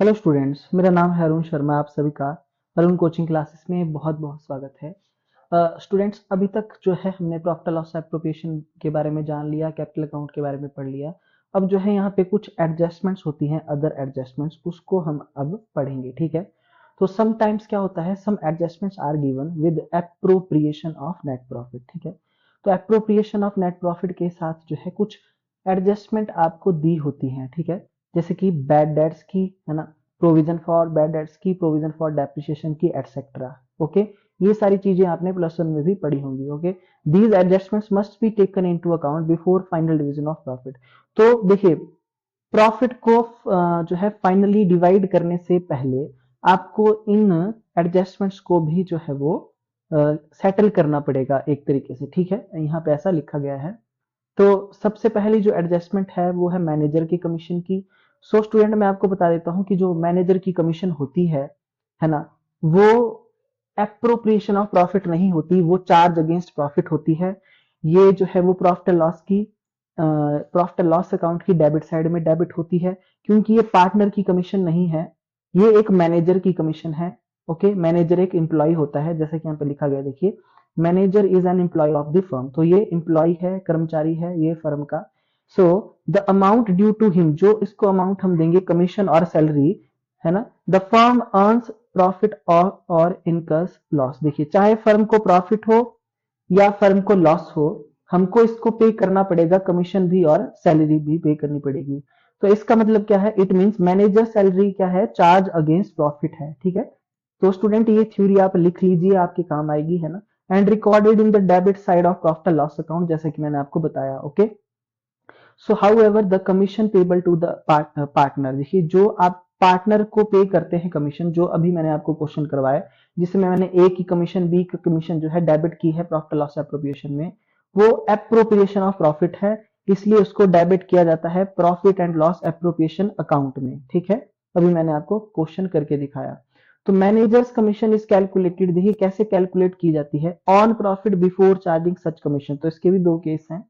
Hello students, मेरा नाम है अरुण शर्मा। आप सभी का अरुण कोचिंग क्लासेस में बहुत बहुत स्वागत है। स्टूडेंट्स, अभी तक जो है हमने प्रॉफिट लॉस एप्रोप्रिएशन के बारे में जान लिया, कैपिटल अकाउंट के बारे में पढ़ लिया। अब जो है यहाँ पे कुछ एडजस्टमेंट्स होती हैं, अदर एडजस्टमेंट्स, उसको हम अब पढ़ेंगे। ठीक है। तो समटाइम्स क्या होता है, some adjustments are given with appropriation of net profit. ठीक है। तो एप्रोप्रिएशन ऑफ नेट प्रॉफिट के साथ जो है कुछ एडजस्टमेंट आपको दी होती हैं। ठीक है। जैसे कि बैड डेट्स की, है ना, प्रोविजन फॉर बैड डेट्स की, प्रोविजन फॉर डेप्रिसिएशन की, एटसेट्रा। ओके। ये सारी चीजें आपने प्लस वन में भी पढ़ी होंगी। Okay. These adjustments must be taken into account before final division of profit. तो देखिए, प्रॉफिट को जो है फाइनली डिवाइड करने से पहले आपको इन एडजस्टमेंट्स को भी जो है वो सेटल करना पड़ेगा एक तरीके से। ठीक है, यहाँ पे ऐसा लिखा गया है। तो सबसे पहली जो एडजस्टमेंट है वो है मैनेजर की कमीशन की। सो स्टूडेंट, मैं आपको बता देता हूं कि जो मैनेजर की कमीशन होती है ना, वो एप्रोप्रिएशन ऑफ प्रॉफिट नहीं होती, वो चार्ज अगेंस्ट प्रॉफिट होती है। ये जो है वो प्रॉफिट लॉस अकाउंट की डेबिट साइड में डेबिट होती है, क्योंकि ये पार्टनर की कमीशन नहीं है, ये एक मैनेजर की कमीशन है। ओके। मैनेजर एक एम्प्लॉय होता है, जैसे कि यहाँ पे लिखा गया, देखिए, manager is an employee of the firm. तो ये एम्प्लॉय है, कर्मचारी है ये फर्म का। So the amount due to him, जो इसको अमाउंट हम देंगे कमीशन और सैलरी, है ना, द फर्म अर्न्स प्रॉफिट और इनकर्स लॉस। देखिए, चाहे फर्म को प्रॉफिट हो या फर्म को लॉस हो, हमको इसको पे करना पड़ेगा, कमीशन भी और सैलरी भी पे करनी पड़ेगी। तो इसका मतलब क्या है, इट मींस मैनेजर सैलरी क्या है, चार्ज अगेंस्ट प्रॉफिट है। ठीक है। तो स्टूडेंट, ये थ्योरी आप लिख लीजिए, आपके काम आएगी, है ना। And recorded in the debit side of profit and loss account, जैसे कि मैंने आपको बताया। Okay. So however the commission payable to the partner, देखिए, जो आप पार्टनर को पे करते हैं कमीशन, जो अभी मैंने आपको क्वेश्चन करवाया जिसमें मैंने ए की कमीशन, बी की कमीशन जो है डेबिट की है प्रॉफिट लॉस एप्रोप्रिएशन में, वो एप्रोप्रिएशन ऑफ प्रॉफिट है, इसलिए उसको डेबिट किया जाता है profit and loss appropriation account में। ठीक है। अभी मैंने आपको क्वेश्चन करके दिखाया। तो मैनेजर्स कमीशन इज कैलकुलेटेड, देखिए कैसे कैलकुलेट की जाती है, on profit before charging such commission. तो इसके भी दो केस हैं।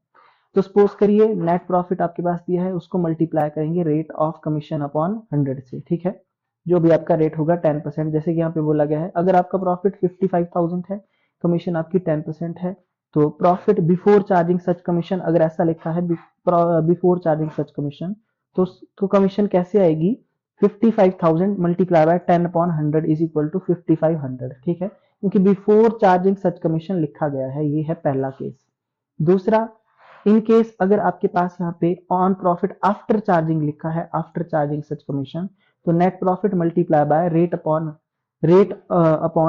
तो सपोज करिए नेट प्रॉफिट आपके पास दिया है, उसको मल्टीप्लाई करेंगे रेट ऑफ कमीशन अपॉन 100 से। ठीक है। जो भी आपका रेट होगा 10%, जैसे कि यहाँ पे बोला गया है, अगर आपका प्रॉफिट 55,000 है, कमीशन आपकी 10% है, तो profit before charging such commission, अगर ऐसा लिखा है बिफोर चार्जिंग सच कमीशन, तो कमीशन कैसे आएगी, 55,000 multiply by 10 upon 100 is equal to 5500। ठीक है, क्योंकि बिफोर चार्जिंग सच कमीशन लिखा गया है। ये है पहला केस। दूसरा, इन केस अगर आपके पास यहाँ पे ऑन प्रॉफिट आफ्टर चार्जिंग लिखा है, आफ्टर चार्जिंग सच कमीशन, तो net profit multiply by rate upon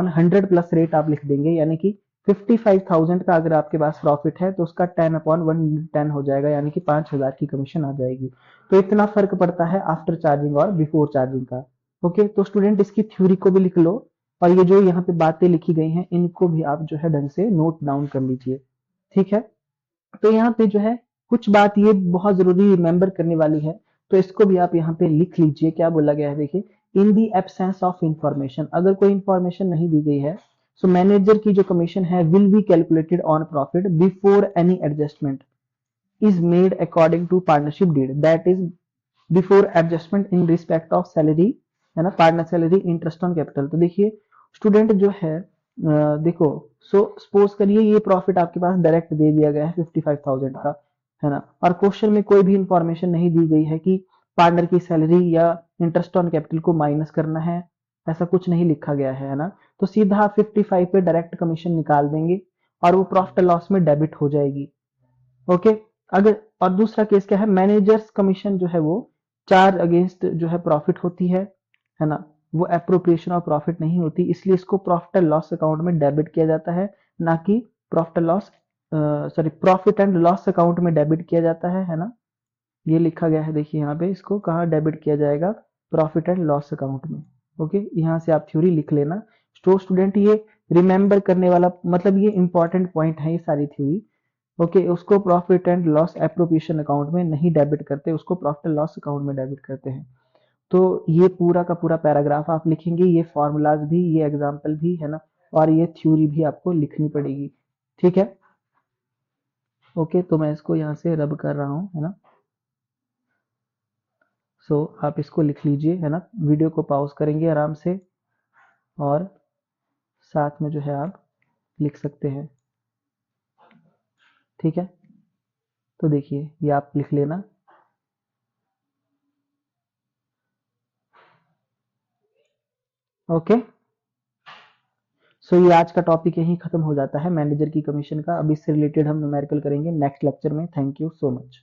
100 plus rate आप लिख देंगे, यानी कि 55,000 का अगर आपके पास प्रॉफिट है तो उसका 10 अपॉन 110 हो जाएगा, यानी कि 5,000 की कमीशन आ जाएगी। तो इतना फर्क पड़ता है आफ्टर चार्जिंग और बिफोर चार्जिंग का। ओके। तो स्टूडेंट, इसकी थ्योरी को भी लिख लो, और ये जो यहाँ पे बातें लिखी गई हैं इनको भी आप जो है ढंग से नोट डाउन कर लीजिए। ठीक है। तो यहाँ पे जो है कुछ बात ये बहुत जरूरी रिमेंबर करने वाली है, तो इसको भी आप यहाँ पे लिख लीजिए। क्या बोला गया है, देखिए, इन दी एब्सेंस ऑफ इंफॉर्मेशन, अगर कोई इंफॉर्मेशन नहीं दी गई है, सो मैनेजर की जो कमीशन है will be calculated on profit before any adjustment is made according to partnership deed, that is before adjustment in respect of salary, है ना, partner salary, interest on capital. तो देखिए स्टूडेंट जो है, देखो, सो सपोज करिए ये प्रॉफिट आपके पास डायरेक्ट दे दिया गया है 55,000 का, है ना, और क्वेश्चन में कोई भी इंफॉर्मेशन नहीं दी गई है कि पार्टनर की सैलरी या इंटरेस्ट ऑन कैपिटल को माइनस करना है, ऐसा कुछ नहीं लिखा गया है ना। तो सीधा 55 पे डायरेक्ट कमीशन निकाल देंगे और वो प्रॉफिट लॉस में डेबिट हो जाएगी। ओके। अगर और दूसरा केस क्या है, मैनेजर्स कमीशन जो है वो चार्ज अगेंस्ट जो है प्रॉफिट होती है ना, वो एप्रोप्रिएशन ऑफ प्रॉफिट नहीं होती, इसलिए इसको प्रॉफिट एंड लॉस अकाउंट में डेबिट किया जाता है, ना कि प्रॉफिट एंड लॉस अकाउंट में डेबिट किया जाता है ना। ये लिखा गया है, देखिए यहाँ पे, इसको कहाँ डेबिट किया जाएगा, प्रॉफिट एंड लॉस अकाउंट में। ओके। यहाँ से आप थ्योरी लिख लेना। तो स्टूडेंट, ये रिमेंबर करने वाला, मतलब ये इंपॉर्टेंट पॉइंट है ये सारी थ्योरी। ओके। उसको profit and loss appropriation account में नहीं डेबिट करते, उसको प्रॉफिट एंड लॉस अकाउंट में डेबिट करते हैं। तो ये पूरा का पूरा पैराग्राफ आप लिखेंगे, ये फॉर्मूलाज भी, ये एग्जाम्पल भी, है ना, और ये थ्योरी भी आपको लिखनी पड़ेगी। ठीक है। ओके। तो मैं इसको यहाँ से रब कर रहा हूँ, है ना। सो आप इसको लिख लीजिए, है ना। वीडियो को पॉज करेंगे आराम से और साथ में जो है आप लिख सकते हैं, ठीक है। तो देखिए ये आप लिख लेना। ओके, सो ये आज का टॉपिक यहीं खत्म हो जाता है मैनेजर की कमीशन का। अब इससे रिलेटेड हम न्यूमेरिकल करेंगे नेक्स्ट लेक्चर में। Thank you so much.